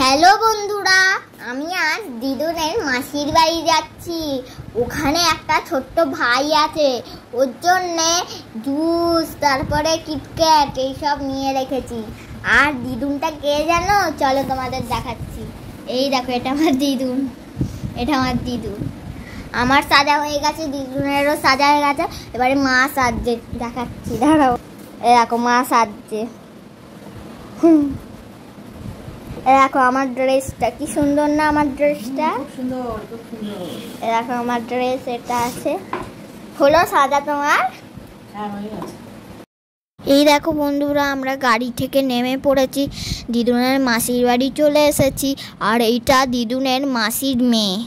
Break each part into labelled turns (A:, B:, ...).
A: Hello বন্ধুরা, আমি আজ দিদুনের মাসির বাড়ি যাচ্ছি। ওখানে একটা ছোট্ট ভাই আছে, ওর জন্যে জুস তারপরে কিটক্যাট এইসব নিয়ে রেখেছি। আর দিদুনটা কে জানো? চলো তোমাদের দেখাচ্ছি। এই দেখো, এটা আমার দিদুন, এটা আমার দিদুন। আমার সাজা হয়ে গেছে, দিদুনেরও সাজা হয়ে গেছে। এবারে মা সাজছে, দেখাচ্ছি, দাঁড়াও। এ দেখো মা সাজছে। দেখো আমার ড্রেসটা কি সুন্দর না? আমার ড্রেসটা দেখো, আমার ড্রেস এটা আছে। হলো সাজা তোমার? এই দেখো বন্ধুরা, আমরা গাড়ি থেকে নেমে পড়েছি, দিদুনের মাসির বাড়ি চলে এসেছি। আর এইটা দিদুনের মাসির মেয়ে।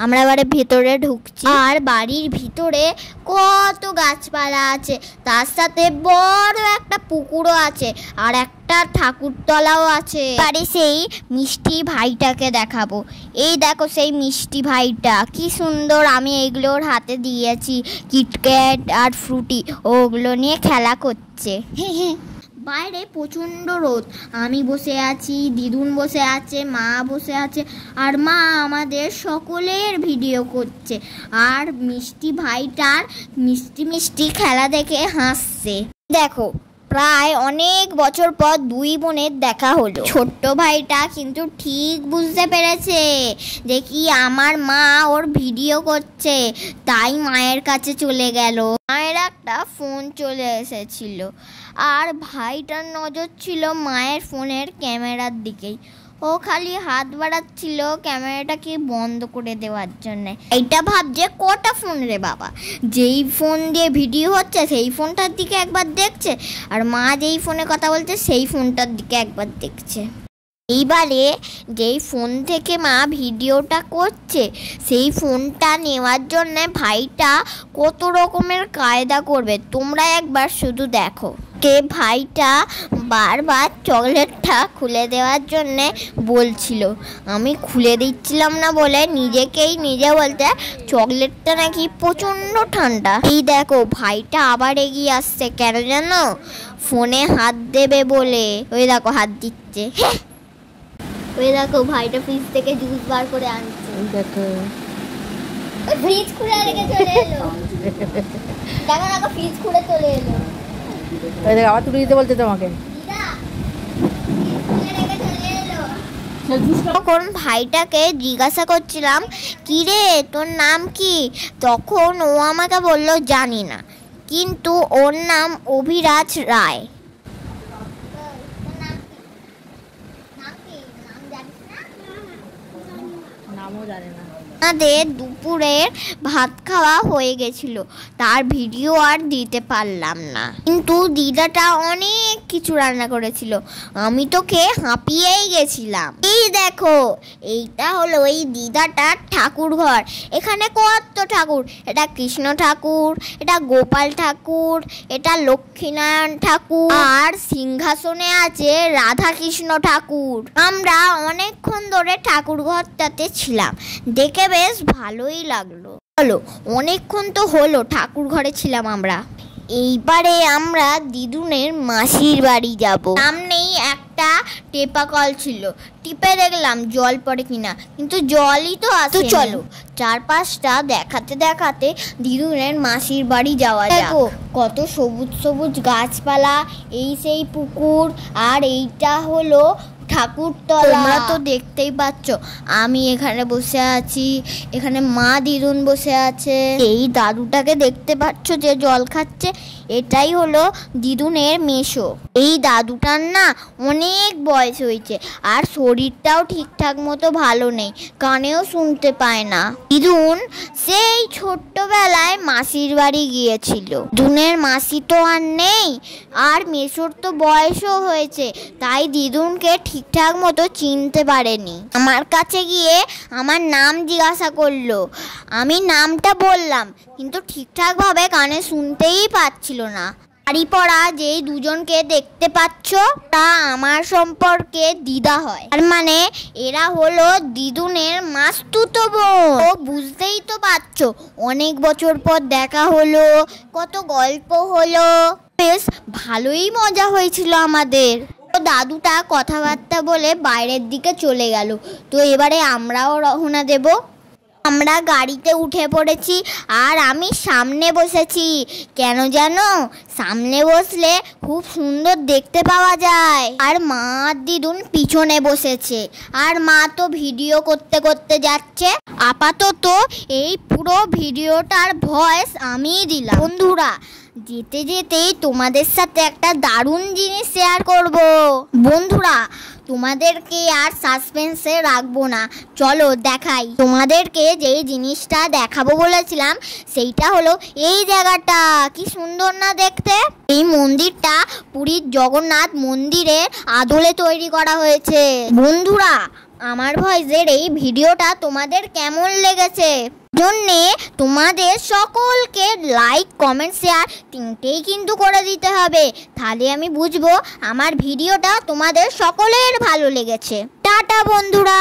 A: আমরা এবারে ভেতরে ঢুকছি। আর বাড়ির ভিতরে কত গাছপালা আছে, তার সাথে বড় একটা পুকুরও আছে, আর একটা ঠাকুরতলাও আছে। এবারে সেই মিষ্টি ভাইটাকে দেখাবো। এই দেখো সেই মিষ্টি ভাইটা কি সুন্দর। আমি এইগুলোর হাতে দিয়েছি কিটক্যাট আর ফ্রুটি, ওগুলো নিয়ে খেলা করছে। বাইরে প্রচণ্ড রোদ। আমি বসে আছি, দিদুন বসে আছে, মা বসে আছে, আর মা আমাদের সকলের ভিডিও করছে। আর মিষ্টি ভাইটার মিষ্টি মিষ্টি খেলা দেখে হাসছে। দেখো, প্রায় অনেক বছর পর দুই বোনের দেখা হলো। ছোট্ট ভাইটা কিন্তু ঠিক বুঝতে পেরেছে যে কি আমার মা ওর ভিডিও করছে, তাই মায়ের কাছে চলে গেল। মায়ের একটা ফোন চলে এসেছিল, আর ভাইটার নজর ছিল মায়ের ফোনের ক্যামেরার দিকেই। ও খালি হাত বাড়াচ্ছিল ক্যামেরাটাকে বন্ধ করে দেওয়ার জন্য। এইটা ভাবছে কটা ফোন রে বাবা, যেই ফোন দিয়ে ভিডিও হচ্ছে সেই ফোনটার দিকে একবার দেখছে, আর মা যেই ফোনে কথা বলছে সেই ফোনটার দিকে একবার দেখছে। এইবারে যেই ফোন থেকে মা ভিডিওটা করছে সেই ফোনটা নেওয়ার জন্য ভাইটা কত রকমের কায়দা করবে, তোমরা একবার শুধু দেখো। ভাইটা বারবার চকলেটটা খুলে দেওয়ার জন্যে বলছিল, আমি খুলে দিচ্ছিলাম না বলে নিজেকেই নিজে বলতে চকলেটটা নাকি প্রচণ্ড ঠান্ডা। এই দেখো ভাইটা আবার এগিয়ে আসছে, কেন জানো? ফোনে হাত দেবে বলে। ওই দেখো হাত দিচ্ছে। ওই দেখো ভাইটা ফ্রিজ থেকে জুস বার করে আনছে। দেখো ফ্রিজ খুলে রেখে চলে এলো। দেখো দেখো ফ্রিজ খুলে চলে এলো।
B: আবার তুলে দিতে বলতে তোমাকে।
A: তখন ভাইটাকে জিজ্ঞাসা করছিলাম, কি রে তোর নাম কি? তখন ও আমাকে বলল জানি না, কিন্তু ওর নাম অভিরাজ রায়।
B: নামও জানে না।
A: আমাদের দুপুরের ভাত খাওয়া হয়ে গেছিল, তার ভিডিও আর দিতে পারলাম না, কিন্তু দিদাটা অনেক কিছু রান্না করেছিল। আমি তোকে হাঁপিয়েই গেছিলাম। এই দেখো, এইটা হলো এই দিদাটার ঠাকুর ঘর। এখানে কত ঠাকুর, এটা কৃষ্ণ ঠাকুর, এটা গোপাল ঠাকুর, এটা লক্ষ্মীনারায়ণ ঠাকুর, আর সিংহাসনে আছে রাধা কৃষ্ণ ঠাকুর। আমরা অনেকক্ষণ ধরে ঠাকুর ঘরটাতে ছিলাম, দেখে বেশ ভালোই লাগলো। চলো, অনেকক্ষণ তো হলো ঠাকুর ঘরে ছিলাম আমরা। এইবারে আমরা দিদুনের মাসির বাড়ি যাব। সামনেই একটা টেপা কল ছিল, টিপে দেখলাম জল পড়ে কিনা, কিন্তু জলই তো আসে। চলো চারপাশটা দেখাতে দেখাতে দিদুনের মাসির বাড়ি যাওয়া যাক। দেখো কত সবুজ সবুজ গাছপালা, এই সেই পুকুর, আর এইটা হলো ঠাকুরতলা। তোমরা তো দেখতেই পাচ্ছ আমি এখানে বসে আছি, এখানে মা দিদুন বসে আছে। এই দাদুটাকে দেখতে পাচ্ছ যে জল খাচ্ছে, এটাই হলো দিদুনের মেসো। এই দাদুটার না অনেক বয়স হয়েছে, আর শরীরটাও ঠিকঠাক মতো ভালো নেই, কানেও শুনতে পায় না। দিদুন সেই ছোট্টবেলায় মাসির বাড়ি গিয়েছিল। দিদুনের মাসি তো আর নেই, আর মেসোর তো বয়সও হয়েছে, তাই দিদুনকে ঠিকঠাক মতো চিনতে পারেনি। আমার কাছে গিয়ে আমার নাম জিজ্ঞাসা করলো, আমি নামটা বললাম, কিন্তু ঠিকঠাকভাবে কানে শুনতেই পাচ্ছিল না। শাড়ি পরা যেই দুজনকে দেখতে পাচ্ছ, তা আমার সম্পর্কে দিদা হয়, তার মানে এরা হলো দিদুনের মাসতুতো বোন। ও বুঝতেই তো পারছো, অনেক বছর পর দেখা হলো, কত গল্প হলো, বেশ ভালোই মজা হয়েছিল আমাদের। দাদুটা কথাবার্তা বলে বাইরের দিকে চলে গেল। তো এবারে আমরাও রওনা দেব। আমরা গাড়িতে উঠে পড়েছি আর আমি সামনে বসেছি। কেন জানো? সামনে বসলে খুব সুন্দর দেখতে পাওয়া যায়। আর মা আর দিদুন পিছনে বসেছে। আর মা তো ভিডিও করতে করতে যাচ্ছে। আপাতত এই পুরো ভিডিওটার ভয়েস আমিই দিলাম। বন্ধুরা, যেতে যেতেই তোমাদের সাথে একটা দারুণ জিনিস শেয়ার করব। বন্ধুরা, তোমাদেরকে আর সাসপেন্সে রাখবো না, চলো দেখাই। তোমাদেরকে যেই জিনিসটা দেখাবো বলেছিলাম সেইটা হলো এই জায়গাটা। কি সুন্দর না দেখতে? এই মন্দিরটা পুরীর জগন্নাথ মন্দিরের আদলে তৈরি করা হয়েছে। বন্ধুরা, আমার ভয়েসের এই ভিডিওটা তোমাদের কেমন লেগেছে জন্যে তোমাদের সকলকে লাইক, কমেন্ট, শেয়ার তিনটেই কিন্তু করে দিতে হবে। তাহলে আমি বুঝবো আমার ভিডিওটা তোমাদের সকলের ভালো লেগেছে। টাটা বন্ধুরা।